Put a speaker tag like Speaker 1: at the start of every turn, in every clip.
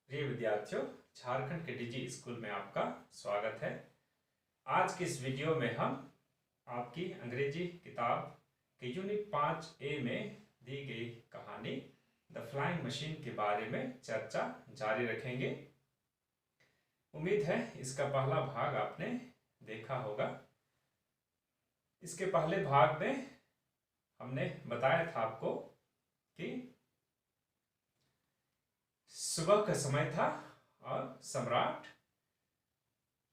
Speaker 1: प्रिय विद्यार्थियों, झारखंड के डीजी स्कूल में आपका स्वागत है। आज की इस वीडियो में हम आपकी अंग्रेजी किताब के यूनिट 5A में दी गई कहानी द फ्लाइंग मशीन के बारे में चर्चा जारी रखेंगे। उम्मीद है इसका पहला भाग आपने देखा होगा। इसके पहले भाग में हमने बताया था आपको कि सुबह का समय था और सम्राट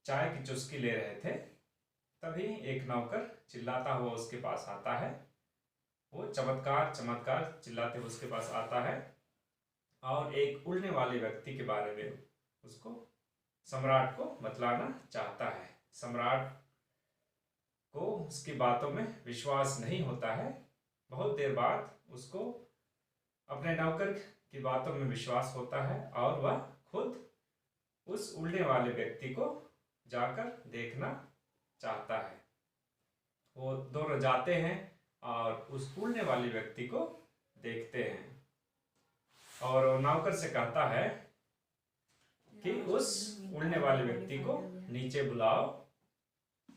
Speaker 1: चाय की चुस्की ले रहे थे। तभी एक नौकर चिल्लाता हुआ उसके पास आता है। वो चमत्कार चमत्कार चिल्लाते हुए उसके पास आता है और एक उड़ने वाले व्यक्ति के बारे में उसको सम्राट को बतलाना चाहता है। सम्राट को उसकी बातों में विश्वास नहीं होता है। बहुत देर बाद उसको अपने नौकर की बातों में विश्वास होता है और वह खुद उस उड़ने वाले व्यक्ति को जाकर देखना चाहता है। वो दोनों जाते हैं और उस उड़ने वाले व्यक्ति को देखते हैं और नौकर से कहता है कि उस उड़ने वाले व्यक्ति को नीचे बुलाओ।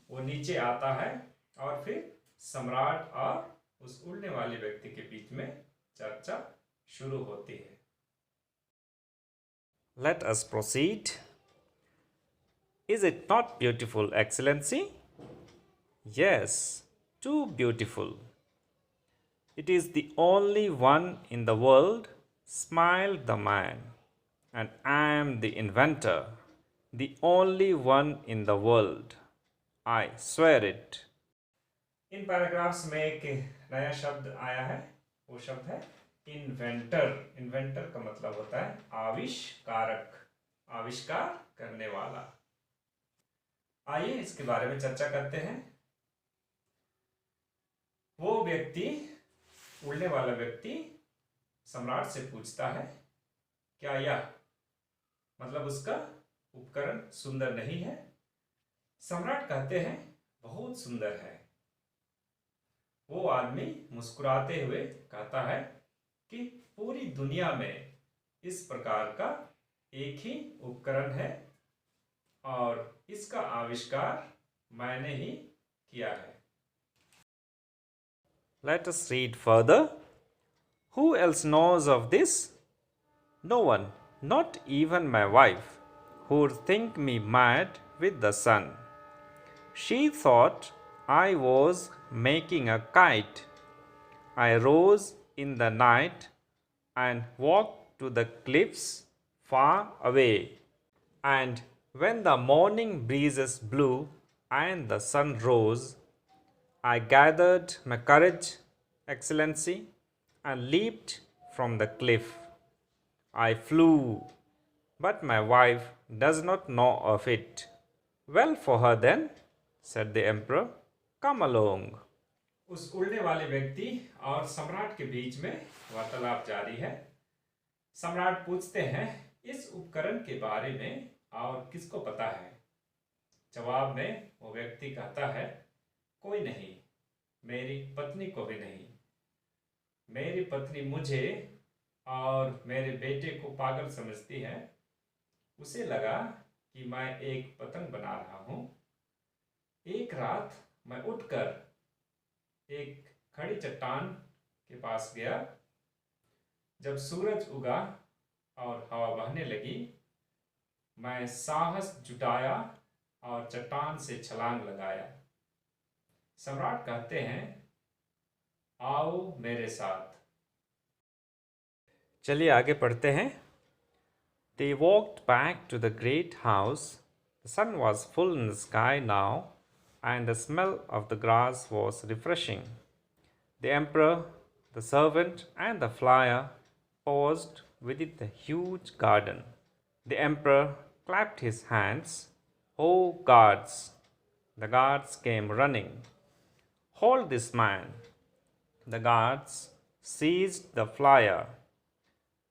Speaker 1: वो नीचे आता है और फिर सम्राट और उस उड़ने वाले व्यक्ति के बीच में चर्चा शुरू होती है।
Speaker 2: Let us proceed. Is it not beautiful, Excellency? Yes, too beautiful. It is the only one in the world, smiled the man. And I am the inventor, the only one in the world. I swear it.
Speaker 1: In paragraphs में एक नया शब्द आया है। वो शब्द है inventor. Inventor का मतलब होता है आविष्कारक, आविष्कार करने वाला। आइए इसके बारे में चर्चा करते हैं। वो व्यक्ति, उड़ने वाला व्यक्ति सम्राट से पूछता है, क्या यह मतलब उसका उपकरण सुंदर नहीं है? सम्राट कहते हैं, बहुत सुंदर है। वो आदमी मुस्कुराते हुए कहता है कि पूरी दुनिया में इस प्रकार का एक ही उपकरण है और इसका आविष्कार मैंने ही किया है।
Speaker 2: Let us read further. Who else knows of this? No one, not even my wife, who would think me mad with the sun. She thought I was making a kite. I rose in the night and walked to the cliffs far away. And when the morning breezes blew and the sun rose, I gathered my courage, Excellency, and leaped from the cliff. I flew, but my wife does not know of it. Well for her then, said the emperor. Come along.
Speaker 1: उस उड़ने वाले व्यक्ति और सम्राट के बीच में वार्तालाप जारी है। सम्राट पूछते हैं, इस उपकरण के बारे में और किसको पता है? जवाब में वो व्यक्ति कहता है, कोई नहीं, मेरी पत्नी को भी नहीं। मेरी पत्नी मुझे और मेरे बेटे को पागल समझती है। उसे लगा कि मैं एक पतंग बना रहा हूँ। एक रात मैं उठकर एक खड़ी चट्टान के पास गया। जब सूरज उगा और हवा बहने लगी, मैं साहस जुटाया और चट्टान से छलांग लगाया। सम्राट कहते हैं, आओ मेरे साथ।
Speaker 2: चलिए आगे पढ़ते हैं. They walked back to the great house. The sun was full in the sky now, and the smell of the grass was refreshing. The emperor, the servant, and the flyer paused within the huge garden. The emperor clapped his hands. "Oh, guards!" The guards came running. "Hold this man!" The guards seized the flyer.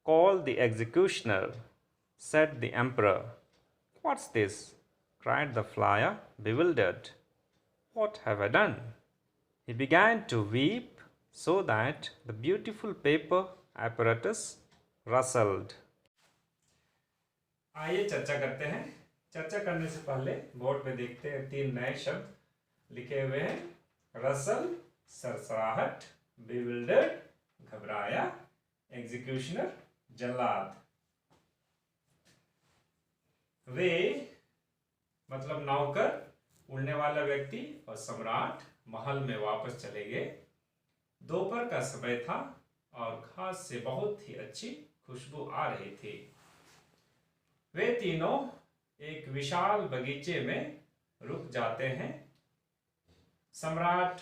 Speaker 2: "Call the executioner," said the emperor. "What's this?" cried the flyer, bewildered. "What have I done?" He began to weep so that the beautiful paper apparatus rustled.
Speaker 1: आइए चर्चा करते हैं। चर्चा करने से पहले board पे देखते हैं 3 नए शब्द लिखे हुए हैं। रसल सरसराहट, bewildered घबराया, एग्जीक्यूशनर जल्लाद। वे मतलब नौकर, उड़ने वाला व्यक्ति और सम्राट महल में वापस चले गए। दोपहर का समय था और घास से बहुत ही अच्छी खुशबू आ रही थी। वे तीनों एक विशाल बगीचे में रुक जाते हैं। सम्राट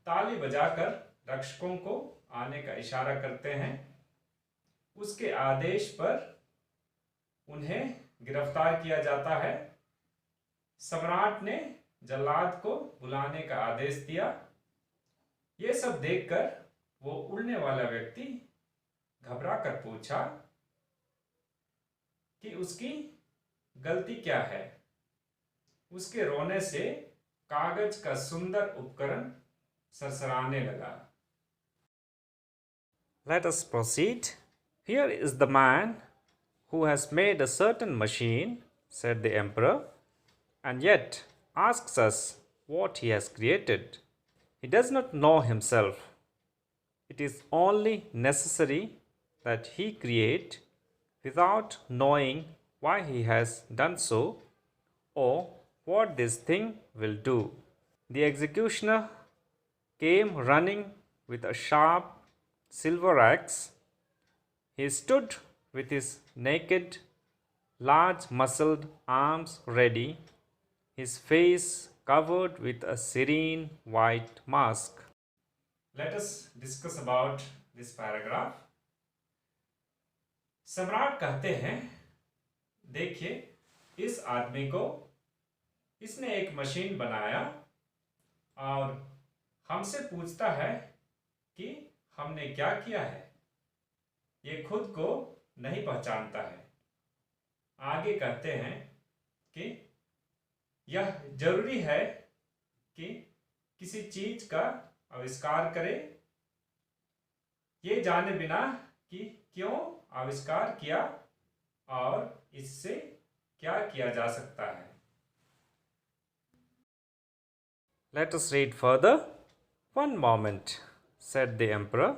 Speaker 1: ताली बजाकर रक्षकों को आने का इशारा करते हैं। उसके आदेश पर उन्हें गिरफ्तार किया जाता है। सम्राट ने जल्लाद को बुलाने का आदेश दिया। ये सब देखकर वो उड़ने वाला व्यक्ति घबरा कर पूछा कि उसकी गलती क्या है। उसके रोने से कागज का सुंदर उपकरण सरसराने लगा।
Speaker 2: Let us proceed. Here is the man who has made a certain machine, said the emperor, and yet asks us what he has created. He does not know himself. It is only necessary that he create without knowing why he has done so or what this thing will do. The executioner came running with a sharp silver axe. He stood with his naked, large muscled arms ready, his face covered with a serene white mask.
Speaker 1: Let us discuss about this paragraph. सम्राट कहते हैं, देखिए इस आदमी को, इसने एक machine बनाया और हमसे पूछता है कि हमने क्या किया है। ये खुद को नहीं पहचानता है। आगे कहते हैं कि यह जरूरी है कि किसी चीज का आविष्कार करे, ये जाने बिना कि क्यों आविष्कार किया और इससे क्या किया जा सकता है।
Speaker 2: Let us read further. One moment, said the emperor.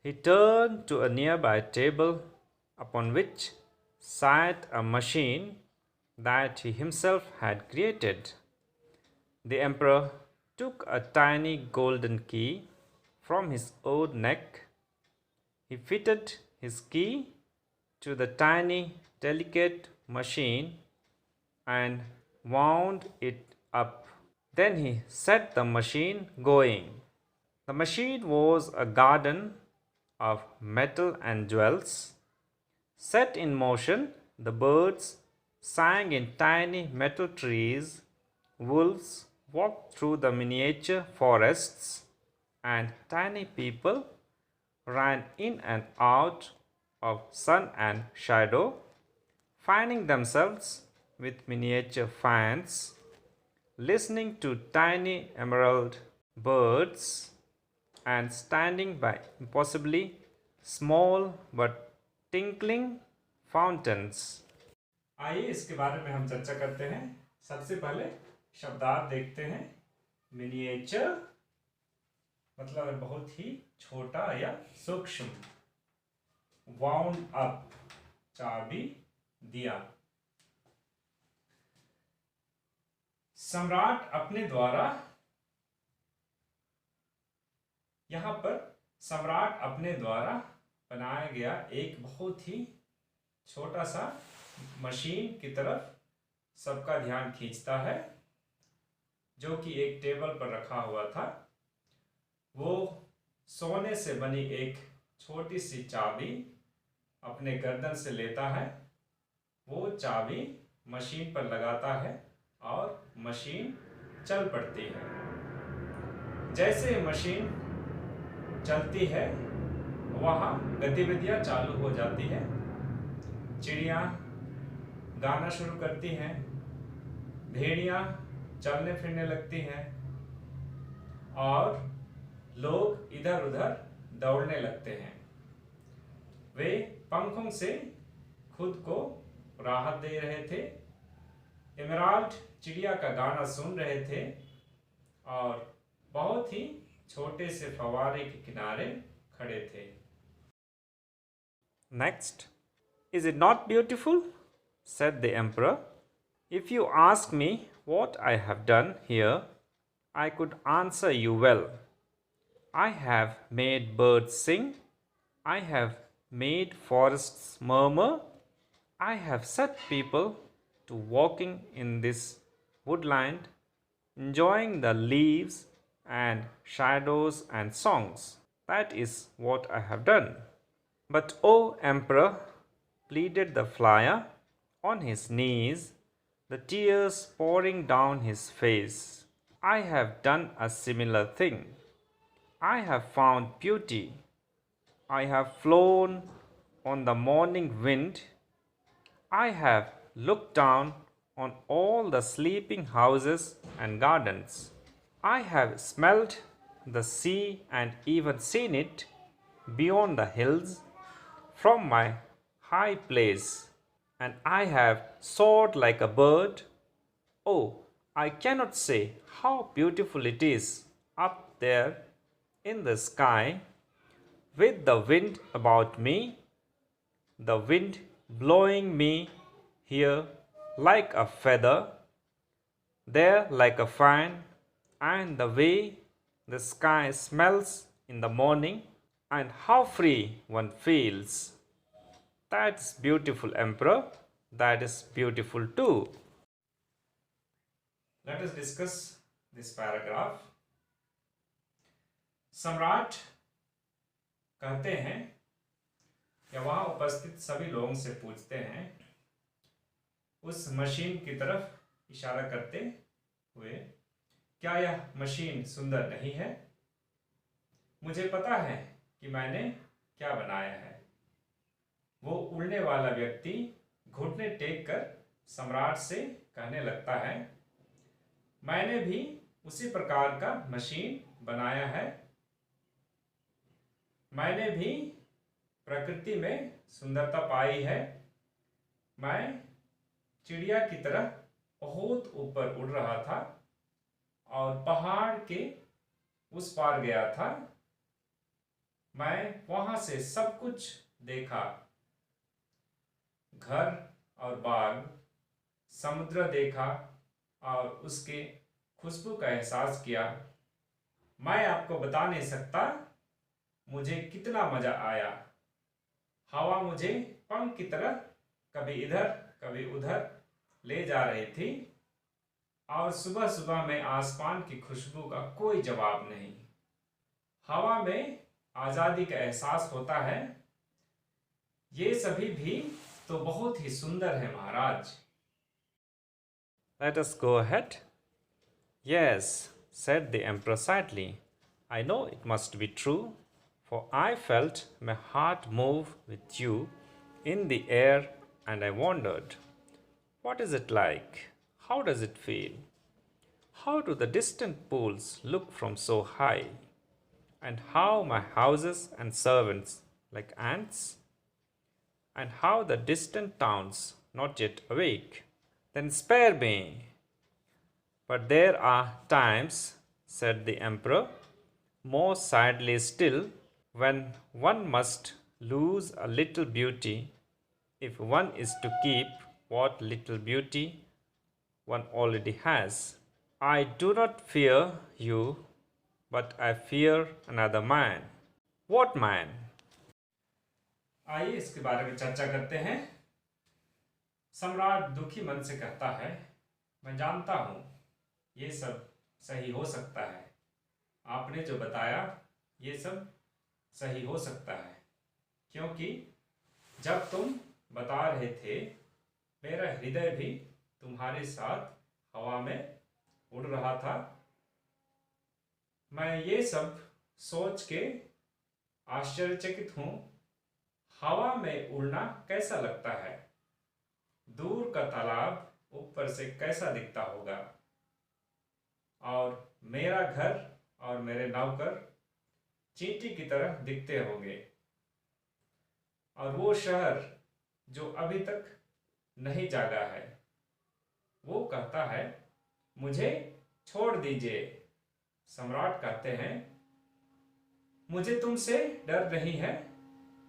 Speaker 2: He turned to a nearby table upon which sat a machine that he himself had created. The emperor took a tiny golden key from his own neck. He fitted his key to the tiny, delicate machine and wound it up. Then he set the machine going. The machine was a garden of metal and jewels. Set in motion, the birds sang in tiny metal trees, wolves walked through the miniature forests, and tiny people ran in and out of sun and shadow, fanning themselves with miniature fans, listening to tiny emerald birds, and standing by impossibly small but tinkling fountains.
Speaker 1: आइए इसके बारे में हम चर्चा करते हैं। सबसे पहले शब्दार्थ देखते हैं। मिनिएचर मतलब है बहुत ही छोटा या सूक्ष्म। वाउंड अप चाबी दिया। सम्राट अपने द्वारा, यहां पर सम्राट अपने द्वारा बनाया गया एक बहुत ही छोटा सा मशीन की तरफ सबका ध्यान खींचता है, जो कि एक टेबल पर रखा हुआ था। वो सोने से बनी एक छोटी सी चाबी अपने गर्दन से लेता है। वो चाबी मशीन पर लगाता है और मशीन चल पड़ती है। जैसे मशीन चलती है वहाँ गतिविधियाँ चालू हो जाती है। चिड़ियाँ गाना शुरू करती हैं, भेड़ियाँ चलने फिरने लगती हैं और लोग इधर उधर दौड़ने लगते हैं। वे पंखों से खुद को राहत दे रहे थे। एमराल्ड चिड़िया का गाना सुन रहे थे और बहुत ही छोटे से फव्वारे के किनारे खड़े थे।
Speaker 2: Next, is it not beautiful? Said the emperor. If you ask me what I have done here, I could answer you well. I have made birds sing. I have made forests murmur. I have set people to walking in this woodland, enjoying the leaves and shadows and songs. That is what I have done. But, O Emperor, pleaded the flyer, on his knees, the tears pouring down his face, I have done a similar thing. I have found beauty. I have flown on the morning wind. I have looked down on all the sleeping houses and gardens. I have smelled the sea and even seen it beyond the hills from my high place, and I have soared like a bird. Oh, I cannot say how beautiful it is up there in the sky with the wind about me, the wind blowing me here like a feather, there like a fan, and the way the sky smells in the morning, and how free one feels. That's beautiful, Emperor. That is beautiful too.
Speaker 1: Let us discuss this paragraph. सम्राट कहते हैं या वहां उपस्थित सभी लोगों से पूछते हैं, उस मशीन की तरफ इशारा करते हुए, क्या यह मशीन सुंदर नहीं है? मुझे पता है कि मैंने क्या बनाया है। वो उड़ने वाला व्यक्ति घुटने टेक कर सम्राट से कहने लगता है, मैंने भी उसी प्रकार का मशीन बनाया है। मैंने भी प्रकृति में सुंदरता पाई है। मैं चिड़िया की तरह बहुत ऊपर उड़ रहा था और पहाड़ के उस पार गया था। मैं वहां से सब कुछ देखा, घर और बाग, समुद्र देखा और उसके खुशबू का एहसास किया। मैं आपको बता नहीं सकता मुझे कितना मजा आया। हवा मुझे पंख की तरह कभी इधर कभी उधर ले जा रही थी और सुबह सुबह में आसमान की खुशबू का कोई जवाब नहीं। हवा में आज़ादी का एहसास होता है। ये सभी भी तो बहुत ही सुंदर है महाराज।
Speaker 2: Let us go ahead. Yes, said the emperor sadly. I know it must be true, for I felt my heart move with you in the air, and I wondered, what is it like? How does it feel? How do the distant pools look from so high? And how my houses and servants like ants? And how the distant towns not yet awake? Then spare me. But there are times, said the emperor, more sadly still, when one must lose a little beauty if one is to keep what little beauty one already has. I do not fear you, but I fear another man. What man?
Speaker 1: आइए इसके बारे में चर्चा करते हैं। सम्राट दुखी मन से कहता है, मैं जानता हूं ये सब सही हो सकता है। आपने जो बताया ये सब सही हो सकता है, क्योंकि जब तुम बता रहे थे मेरा हृदय भी तुम्हारे साथ हवा में उड़ रहा था। मैं ये सब सोच के आश्चर्यचकित हूं, हवा में उड़ना कैसा लगता है? दूर का तालाब ऊपर से कैसा दिखता होगा? और मेरा घर और मेरे नौकर चींटी की तरह दिखते होंगे। और वो शहर जो अभी तक नहीं जागा है। वो कहता है, मुझे छोड़ दीजिए। सम्राट कहते हैं, मुझे तुमसे डर नहीं है,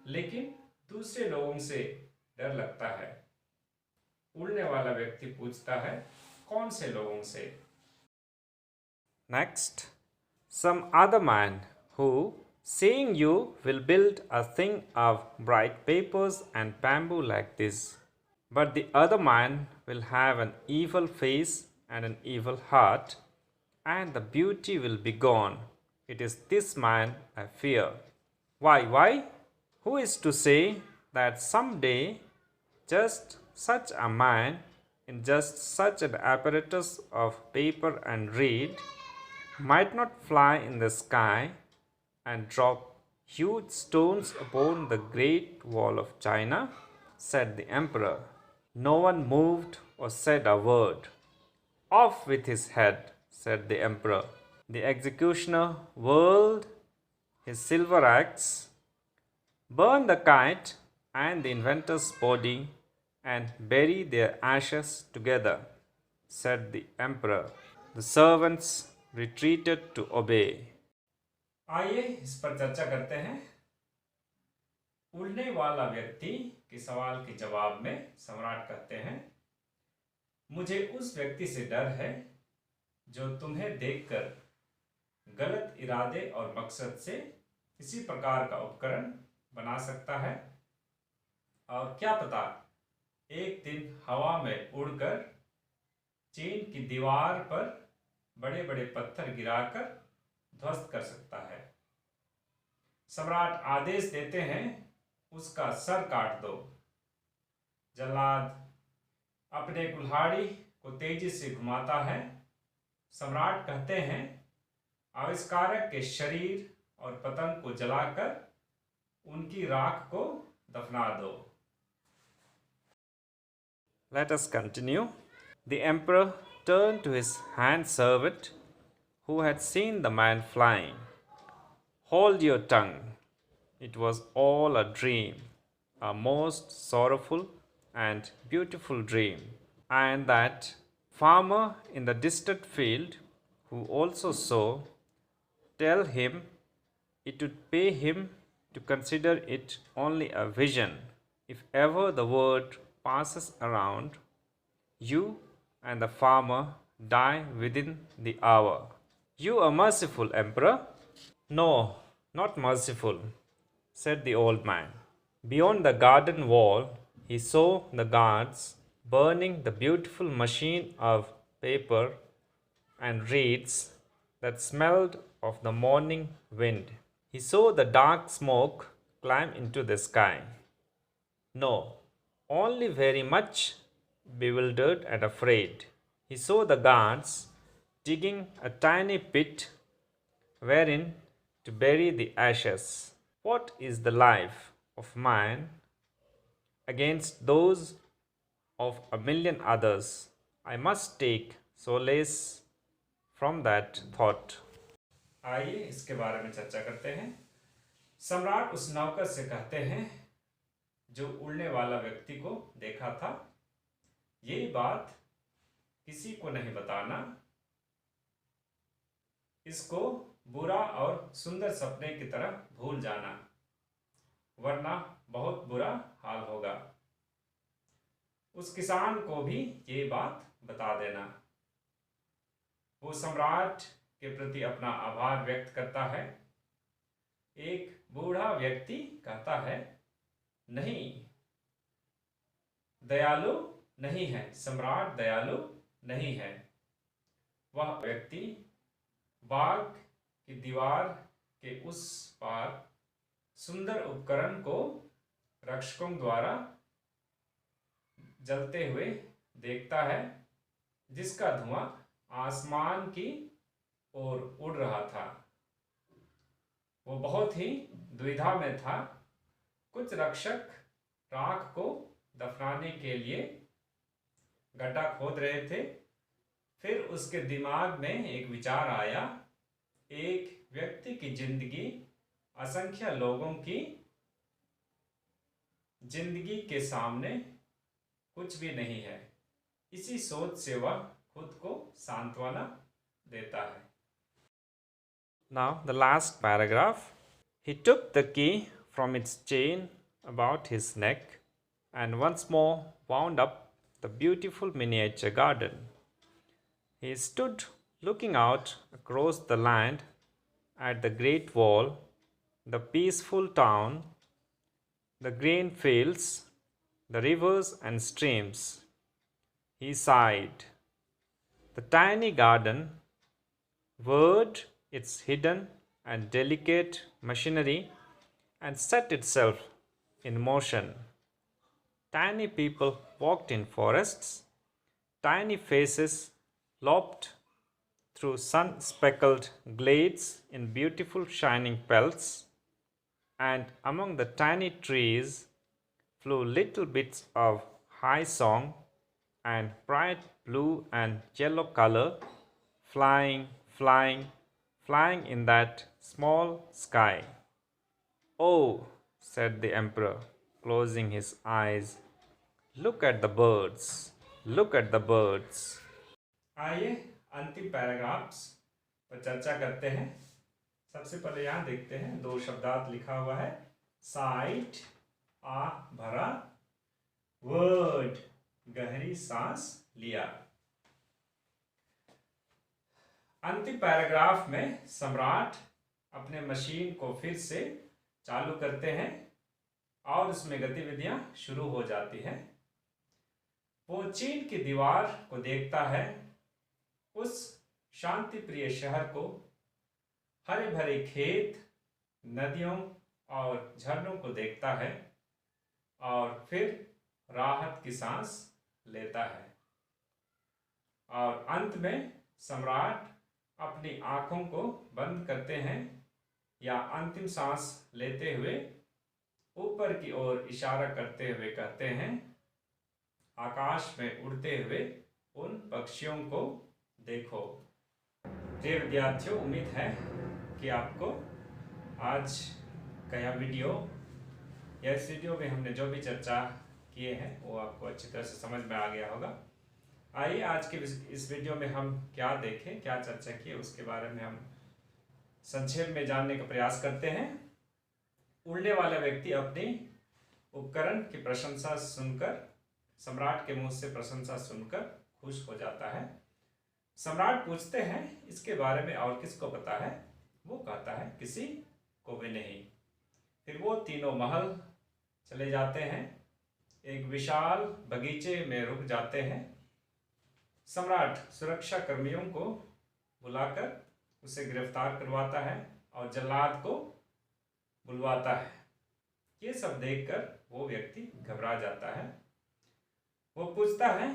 Speaker 1: लेकिन दूसरे लोगों से डर लगता है। उड़ने वाला व्यक्ति पूछता है, कौन से लोगों से?
Speaker 2: Next, some other man who, seeing you, will build a thing of bright papers and bamboo like this. But the other man will have an evil face and an evil heart, and the beauty will be gone. It is this man I fear. Why? Who is to say that some day just such a man, in just such an apparatus of paper and reed, might not fly in the sky and drop huge stones upon the great wall of China? Said the emperor. No one moved or said a word. Off with his head, said the emperor. The executioner whirled his silver axe, burned the kite and the inventor's body, and bury their ashes together, said the emperor. The servants retreated to obey.
Speaker 1: आइए इस पर चर्चा करते हैं। उड़ने वाला व्यक्ति के सवाल के जवाब में सम्राट कहते हैं, मुझे उस व्यक्ति से डर है जो तुम्हें देखकर गलत इरादे और मकसद से किसी प्रकार का उपकरण बना सकता है, और क्या पता एक दिन हवा में उड़कर चीन की दीवार पर बड़े बड़े पत्थर गिराकर ध्वस्त कर सकता है। सम्राट आदेश देते हैं, उसका सर काट दो। जल्लाद अपने कुल्हाड़ी को तेजी से घुमाता है। सम्राट कहते हैं, आविष्कारक के शरीर और पतंग को जलाकर उनकी राख को दफना दो।
Speaker 2: Let us continue. The emperor turned to his hand servant who had seen the man flying. Hold your tongue. It was all a dream, a most sorrowful and beautiful dream. And that farmer in the distant field, who also saw, tell him it would pay him to consider it only a vision. If ever the word passes around, you and the farmer die within the hour. You are merciful, emperor? No, not merciful, said the old man. Beyond the garden wall, he saw the guards burning the beautiful machine of paper and reeds that smelled of the morning wind. He saw the dark smoke climb into the sky. No, only very much bewildered and afraid. He saw the guards digging a tiny pit wherein to bury the ashes. What is the life of man against those of a million others? I must take solace from that thought.
Speaker 1: आइए इसके बारे में चर्चा करते हैं। सम्राट उस नौकर से कहते हैं जो उड़ने वाला व्यक्ति को देखा था, ये बात किसी को नहीं बताना। इसको बुरा और सुंदर सपने की तरह भूल जाना, वरना बहुत बुरा हाल होगा। उस किसान को भी ये बात बता देना। वो सम्राट के प्रति अपना आभार व्यक्त करता है। एक बूढ़ा व्यक्ति कहता है, नहीं, दयालु नहीं है, सम्राट दयालु नहीं है। वह व्यक्ति बाग की दीवार के उस पार सुंदर उपकरण को रक्षकों द्वारा जलते हुए देखता है, जिसका धुआं आसमान की ओर उड़ रहा था। वो बहुत ही दुविधा में था। कुछ रक्षक राख को दफनाने के लिए गड्ढा खोद रहे थे। फिर उसके दिमाग में एक विचार आया, एक व्यक्ति की जिंदगी असंख्य लोगों की जिंदगी के सामने कुछ भी नहीं है। इसी सोच से वह खुद को सांत्वना देता है।
Speaker 2: Now, the last paragraph. He took the key from its chain about his neck and once more wound up the beautiful miniature garden. He stood looking out across the land at the great wall, the peaceful town, the grain fields, the rivers and streams. He sighed. The tiny garden, whirred its hidden and delicate machinery and set itself in motion. Tiny people walked in forests, tiny faces lopped through sun speckled glades in beautiful shining pelts, and among the tiny trees flew little bits of high song and bright blue and yellow color, flying, flying, flying in that small sky. Oh, said the emperor, closing his eyes, look at the birds, look at the birds.
Speaker 1: आइए अंतिम paragraphs पर चर्चा करते हैं। सबसे पहले यहाँ देखते हैं, दो शब्दार्थ लिखा हुआ है। साइट, आ भरा, वर्ड, गहरी सांस लिया। अंतिम पैराग्राफ में सम्राट अपने मशीन को फिर से चालू करते हैं और उसमें गतिविधियां शुरू हो जाती हैं। वो चीन की दीवार को देखता है, उस शांति प्रिय शहर को, हरे भरे खेत, नदियों और झरनों को देखता है और फिर राहत की सांस लेता है। और अंत में सम्राट अपनी आंखों को बंद करते हैं या अंतिम सांस लेते हुए ऊपर की ओर इशारा करते हुए कहते हैं, आकाश में उड़ते हुए उन पक्षियों को देखो। प्रिय विद्यार्थियों, उम्मीद है कि आपको आज का यह वीडियो या इस वीडियो में हमने जो भी चर्चा किए हैं वो आपको अच्छी तरह से समझ में आ गया होगा। आइए आज के इस वीडियो में हम क्या देखें, क्या चर्चा किए, उसके बारे में हम संक्षेप में जानने का प्रयास करते हैं। उड़ने वाला व्यक्ति अपनी उपकरण की प्रशंसा सुनकर, सम्राट के मुंह से प्रशंसा सुनकर खुश हो जाता है। सम्राट पूछते हैं, इसके बारे में और किसको पता है? वो कहता है, किसी को भी नहीं। फिर वो तीनों महल चले जाते हैं, एक विशाल बगीचे में रुक जाते हैं। सम्राट सुरक्षा कर्मियों को बुलाकर उसे गिरफ्तार करवाता है और जल्लाद को बुलवाता है। ये सब देखकर वो व्यक्ति घबरा जाता है। वो पूछता है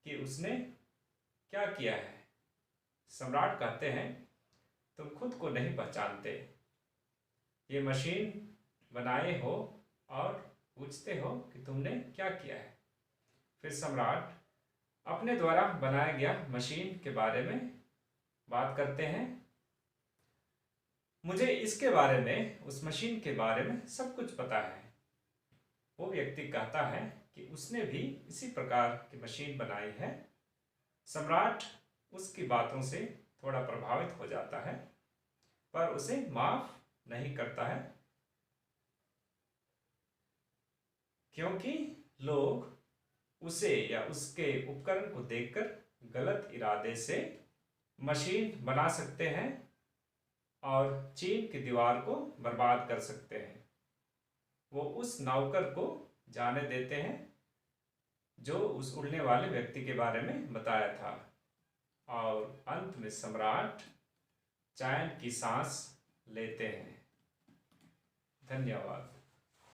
Speaker 1: कि उसने क्या किया है। सम्राट कहते हैं, तुम खुद को नहीं पहचानते, ये मशीन बनाए हो और पूछते हो कि तुमने क्या किया है। फिर सम्राट अपने द्वारा बनाया गया मशीन के बारे में बात करते हैं। मुझे इसके बारे में, उस मशीन के बारे में सब कुछ पता है। वो व्यक्ति कहता है कि उसने भी इसी प्रकार की मशीन बनाई है। सम्राट उसकी बातों से थोड़ा प्रभावित हो जाता है, पर उसे माफ नहीं करता है, क्योंकि लोग उसे या उसके उपकरण को देखकर गलत इरादे से मशीन बना सकते हैं और चीन की दीवार को बर्बाद कर सकते हैं। वो उस नौकर को जाने देते हैं जो उस उड़ने वाले व्यक्ति के बारे में बताया था, और अंत में सम्राट चैन की सांस लेते हैं। धन्यवाद।